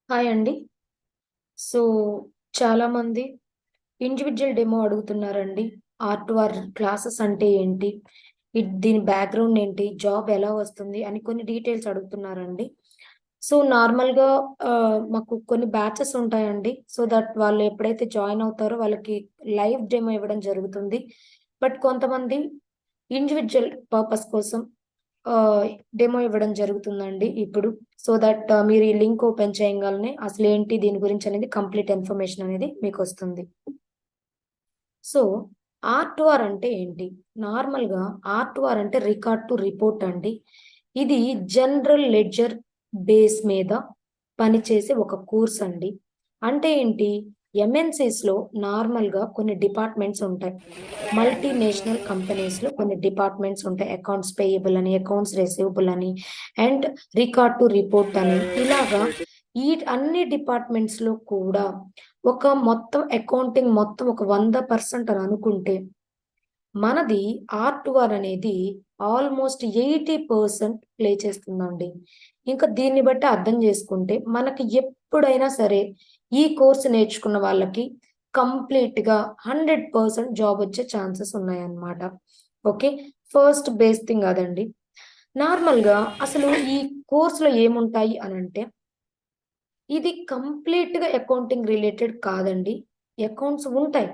Hi అండి. So, చాలామంది individual demo అడుగుతున్నారండి. ఆర్2ఆర్ క్లాసెస్ అంటే ఏంటి? దీని బ్యాక్‌గ్రౌండ్ ఏంటి? జాబ్ ఎలా వస్తుంది? అని కొన్ని డీటెయిల్స్ అడుగుతున్నారండి. సో, నార్మల్‌గా మాకు కొన్ని బ్యాచెస్ ఉంటాయండి. సో దట్ వాళ్ళు ఎప్పుడైతే జాయిన్ అవుతారో వాళ్ళకి లైవ్ డెమో ఇవ్వడం జరుగుతుంది. బట్ కొంతమంది ఇండివిడ్యువల్ పర్పస్ కోసం ఆహ్, డెమో ఇవ్వడం జరుగుతుందండి ఇప్పుడు. సో దట్ మీరు ఈ లింక్ ఓపెన్ చేయంగాల్నే అసలేంటి దీని గురించనేది కంప్లీట్ ఇన్ఫర్మేషన్ అనేది మీకొస్తుంది. సో, ఆర్2ఆర్ అంటే ఏంటి? నార్మల్‌గా ఆర్2ఆర్ అంటే రికార్డ్ టు రిపోర్ట్ అండి. ఇది జనరల్ లెడ్జర్ బేస్ మీద పనిచేసే ఒక కోర్స్ అండి. అంటే ఏంటి? ఎంఎన్‌సీస్‌లో నార్మల్‌గా కొన్ని డిపార్ట్‌మెంట్స్ ఉంటాయి. మల్టీనేషనల్ కంపెనీస్‌లో కొన్ని డిపార్ట్‌మెంట్స్ ఉంటాయి. అకౌంట్స్ పేయబుల్ అని, అకౌంట్స్ రిసీవబుల్ అని, అండ్ రికార్డ్ టు రిపోర్ట్ అని ఇలాగా ఈ అన్ని డిపార్ట్‌మెంట్స్‌లో కూడా ఒక మొత్తం అకౌంటింగ్ మొత్తం ఒక 100% అని అనుకుంటే, మనది ఆర్2ఆర్ అనేది ఆల్‌మోస్ట్ 80% ప్లే చేస్తుందండి. ఇంకా దీన్ని బట్టి అర్థం చేసుకుంటే, మనకి ఎప్పుడైనా సరే ఈ కోర్స్ నేర్చుకున్న వాళ్ళకి కంప్లీట్‌గా 100% జాబ్ వచ్చే ఛాన్సెస్ ఉన్నాయన్నమాట. ఓకే. ఫస్ట్ బేస్ థింగ్ అదండి. నార్మల్‌గా అసలు ఈ కోర్స్‌లో ఏముంటాయి అనంటే ఇది కంప్లీట్‌గా అకౌంటింగ్ రిలేటెడ్ కాదండి. అకౌంట్స్ ఉంటాయి.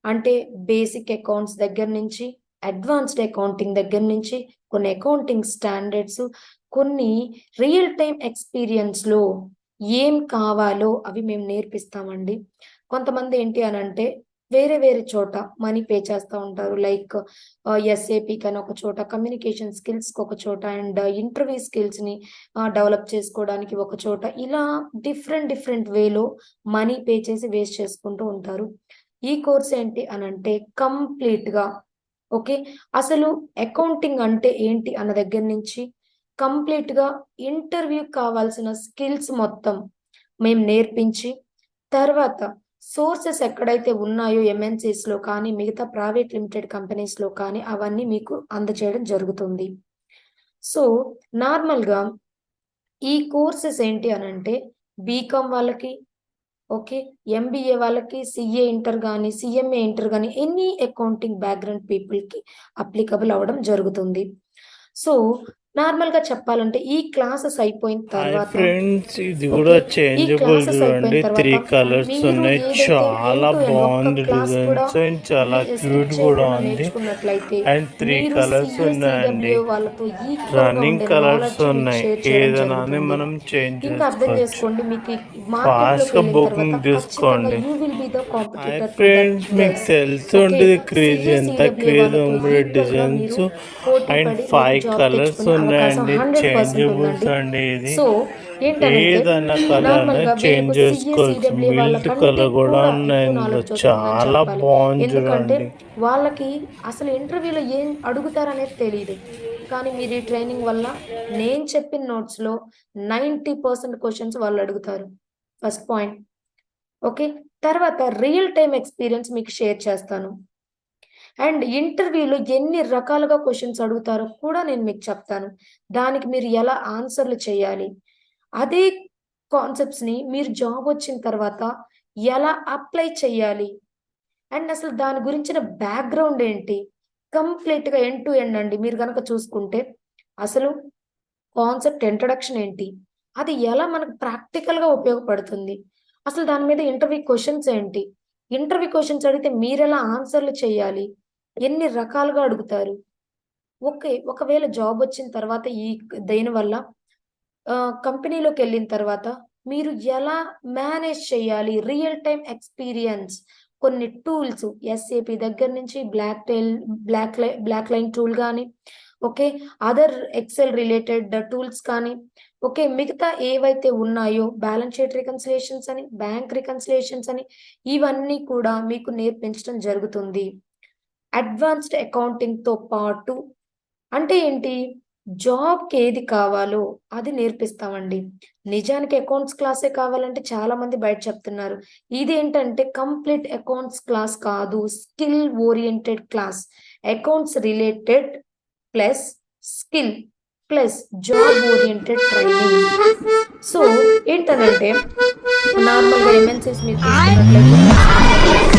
అంటే బేసిక్ అకౌంట్స్ దగ్గర నుంచి, అడ్వాన్స్డ్ అకౌంటింగ్ దగ్గర నుంచి, కొన్ని అకౌంటింగ్ స్టాండర్డ్స్, కొన్ని రియల్ టైమ్ ఎక్స్‌పీరియన్స్‌లో ఏం కావాలో అవి మేము నేర్పిస్తామండి. కొంతమంది ఏంటి అనంటే వేరే వేరే చోట మనీ పే చేస్తా ఉంటారు. లైక్ ఎస్ఏపీకని ఒక చోట, కమ్యూనికేషన్ స్కిల్స్‌కి ఒక చోట అండ్ ఇంటర్వ్యూ స్కిల్స్‌ని డెవలప్ చేసుకోవడానికి ఒక చోట, ఇలా డిఫరెంట్ డిఫరెంట్ వేలో మనీ పే చేసి వేస్ట్ చేసుకుంటూ ఉంటారు. ఈ కోర్స్ ఏంటి అనంటే కంప్లీట్‌గా ఓకే. అసలు అకౌంటింగ్ అంటే ఏంటి అన్న దగ్గర నుంచి కంప్లీట్‌గా ఇంటర్వ్యూకి కావాల్సిన స్కిల్స్ మొత్తం మేము నేర్పించి, తర్వాత సోర్సెస్ ఎక్కడైతే ఉన్నాయో ఎంఎన్‌సీస్‌లో కానీ, మిగతా ప్రైవేట్ లిమిటెడ్ కంపెనీస్‌లో కానీ అవన్నీ మీకు అందజేయడం జరుగుతుంది. సో, నార్మల్‌గా ఈ కోర్సెస్ ఏంటి అనంటే బీకామ్ వాళ్ళకి ఓకే. ఎంబీఏ వాళ్ళకి సీఏ ఇంటర్ గాని, సీఎంఏ ఇంటర్ గాని ఎనీ అకౌంటింగ్ బ్యాక్‌గ్రౌండ్ పీపుల్‌కి అప్లికబుల్ అవ్వడం జరుగుతుంది. సో, నార్మల్‌గా చెప్పాలంటే ఈ క్లాసెస్ అయిపోయిన హాయ్ తర్వాత ఫ్రెండ్స్, ఇది కూడా ఓకే. ఈ చేంజబుల్ క్లాసెస్ అయిపోయిన చూడండి. తర్వాత 3 కలర్స్ మీరు ఉన్నాయి. ఏదైతే ఎండ్ చాలా టు ఎండ్ ఒక్క బాగుంది క్లాస్ కూడా డిజైన్స్ అండ్ చాలా క్యూట్ స్కిప్ కూడా చేయకుండా ఉంది. నేర్చుకున్నట్లయితే అండ్ 3 మీరు కలర్స్ సీఏ, ఉన్నాయండి. సీడబ్ల్యూఏ వాళ్ళతో ఈక్వల్‌గా రన్నింగ్ ఉండే కలర్స్ నాలెడ్జ్ మీకు ఉన్నాయి. షేర్ చేయడం ఏదైనా అని జరుగుతుంది. మనం చేంజ్ ఇంకా అర్థం చేసుకోవచ్చు. చేసుకోండి మీకు ఈ ఫాస్ట్గా మార్కెట్‌లోకెళ్ళిన తర్వాత బుకింగ్ ఖచ్చితంగా తీసుకోండి. You will be the hi competitor to that friends, మీకు గైస్. తెలిసి ఓకే. ఉంటుంది క్రేజ్ సీఏ, ఎంత సీడబ్ల్యూఏ క్రేజ్ వాళ్ళతో ఉండే ఈక్వల్‌గా మీరు డిజైన్స్. పోటీ అండ్ పడి మీకు 5 జాబ్ కలర్స్ తెచ్చుకునే అవకాశం ఉన్నాయండి. 100% చేంజబుల్స్ ఉందండి. అండి. ఇది సో, ఏంటనంటే ఏదైనా కలర్ నార్మల్‌గా చేంజ్ వీళ్ళకు సీఏ, చేసుకోవచ్చు. సీడబ్ల్యూఏ మిల్ట్ వాళ్ళకంటే కలర్ కూడా కూడా ఉన్నాయి ఎక్కువ ఇందులో. నాలెడ్జ్ వస్తుందని చాలా చెప్పాలి. బాగుంది ఎందుకంటే చూడండి. వాళ్ళకి అసలు ఇంటర్వ్యూలో ఏం అడుగుతారనేది తెలీదు. కానీ మీరు ఈ ట్రైనింగ్ వల్ల నేను చెప్పిన నోట్స్‌లో 90% క్వెషన్స్ వాళ్ళు అడుగుతారు. First point. ఓకే. తర్వాత రియల్ టైమ్ ఎక్స్‌పీరియన్స్ మీకు షేర్ చేస్తాను. అండ్ ఇంటర్వ్యూలో ఎన్ని రకాలుగా క్వెషన్స్ అడుగుతారో కూడా నేను మీకు చెప్తాను. దానికి మీరు ఎలా ఆన్సర్‌లు చేయాలి. అదే కాన్సెప్ట్స్‌ని మీరు జాబ్ వచ్చిన తర్వాత ఎలా అప్లై చేయాలి. అండ్ అసలు దాని గురించిన బ్యాక్‌గ్రౌండ్ ఏంటి? కంప్లీట్‌గా ఎండ్ టు ఎండ్ అండి. మీరు గనక చూసుకుంటే అసలు కాన్సెప్ట్ ఇంట్రడక్షన్ ఏంటి? అది ఎలా మనకు ప్రాక్టికల్‌గా ఉపయోగపడుతుంది? అసలు దాని మీద ఇంటర్వ్యూ క్వెషన్స్ ఏంటి? ఇంటర్వ్యూ క్వెషన్స్ అడిగితే మీరెలా ఆన్సర్‌లు చేయాలి? ఎన్ని రకాలుగా అడుగుతారు? ఓకే. ఒకవేళ జాబొచ్చిన తర్వాత దేనివల్ల కంపెనీలోకెళ్ళిన తర్వాత మీరు ఎలా మేనేజ్ చేయాలి? రియల్ టైమ్ ఎక్స్‌పీరియన్స్ కొన్ని టూల్స్ ఎస్ఏపీ దగ్గర నుంచి బ్లాక్ లైన్ టూల్ గాని, okay. Other Excel related tools కానీ, ఓకే. మిగతా ఏవైతే ఉన్నాయో బ్యాలెన్స్ షీట్ రికన్సిలియేషన్స్ అని, బ్యాంక్ రికన్సిలియేషన్స్ అని ఇవన్నీ కూడా మీకు నేర్పించడం జరుగుతుంది. అడ్వాన్స్డ్ అకౌంటింగ్‌తో పాటు అంటే ఏంటి? జాబ్‌కేది కావాలో అది నేర్పిస్తామండి. నిజానికి అకౌంట్స్ క్లాసే కావాలంటే చాలామంది బయట చెప్తున్నారు. ఇదేంటంటే కంప్లీట్ అకౌంట్స్ క్లాస్ కాదు. Skill oriented class. Accounts related plus skill. Plus job oriented training. So ఏంటనంటే నార్మల్గా ఎంఎన్సీస్ మీరు తీసుకున్నట్లయితే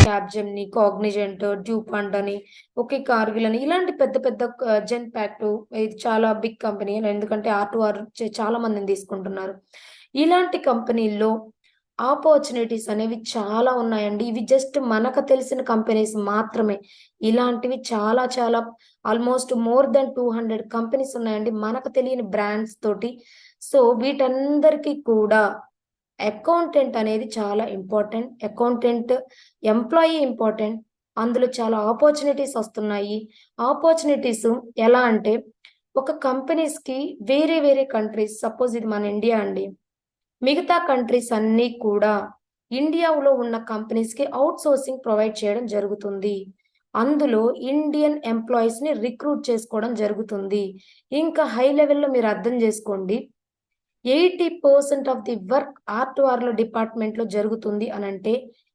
క్యాప్జెమ్ని, కాగ్నిజెంట్, డ్యూపాంట్ అని, ఓకే కార్గిల్ అని ఇలాంటి పెద్ద పెద్ద జెన్ ప్యాక్ట్ ఇది చాలా బిగ్ కంపెనీ ఎందుకంటే R2R చాలా మందిని తీసుకుంటున్నారు. ఇలాంటి కంపెనీల్లో ఆపర్చునిటీస్ అనేవి చాలా ఉన్నాయండి. ఇవి జస్ట్ మనకు తెలిసిన కంపెనీస్ మాత్రమే. ఇలాంటివి చాలా చాలా ఆల్మోస్ట్ మోర్ దెన్ 200 కంపెనీస్ ఉన్నాయండి మనకు తెలియని బ్రాండ్స్ తోటి. సో వీటందరికీ కూడా అకౌంటెంట్ అనేది చాలా ఇంపార్టెంట్. Accountant employee important. అందులో చాలా ఆపర్చునిటీస్ వస్తున్నాయి. ఆపర్చునిటీస్ ఎలా అంటే ఒక కంపెనీస్‌కి వేరే వేరే కంట్రీస్ సపోజ్ ఇది మన ఇండియా అండి. మిగతా కంట్రీస్ అన్నీ కూడా ఇండియాలో ఉన్న కంపెనీస్‌కి ఔట్‌సోర్సింగ్ ప్రొవైడ్ చేయడం జరుగుతుంది. అందులో ఇండియన్ ఎంప్లాయీస్‌ని రిక్రూట్ చేసుకోవడం జరుగుతుంది. ఇంకా హై లెవెల్‌లో మీరు అర్థం చేసుకోండి. 80% ఆఫ్ ది వర్క్ R2Rలో డిపార్ట్మెంట్‌లో జరుగుతుంది అనంటే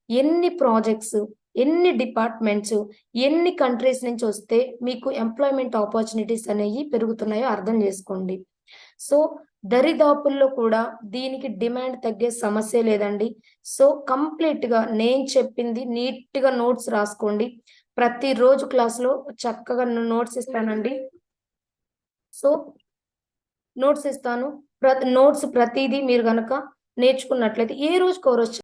ఎన్ని ప్రాజెక్ట్స్, ఎన్ని డిపార్ట్మెంట్స్, ఎన్ని కంట్రీస్ నుంచి వస్తే మీకు ఎంప్లాయ్‌మెంట్ ఆపర్చునిటీస్ అనేయి పెరుగుతున్నాయో అర్థం చేసుకోండి. సో దరిదాపుల్లో కూడా దీనికి డిమాండ్ తగ్గే సమస్యే లేదండి. సో కంప్లీట్‌గా నేను చెప్పింది నీట్‌గా నోట్స్ రాసుకోండి. ప్రతిరోజు క్లాస్‌లో చక్కగా నోట్స్ ఇస్తానండి. సో నోట్స్ ఇస్తాను. నోట్స్ ప్రతీదీ మీరు గనక నేర్చుకున్నట్లయితే ఏ రోజుకో రోజు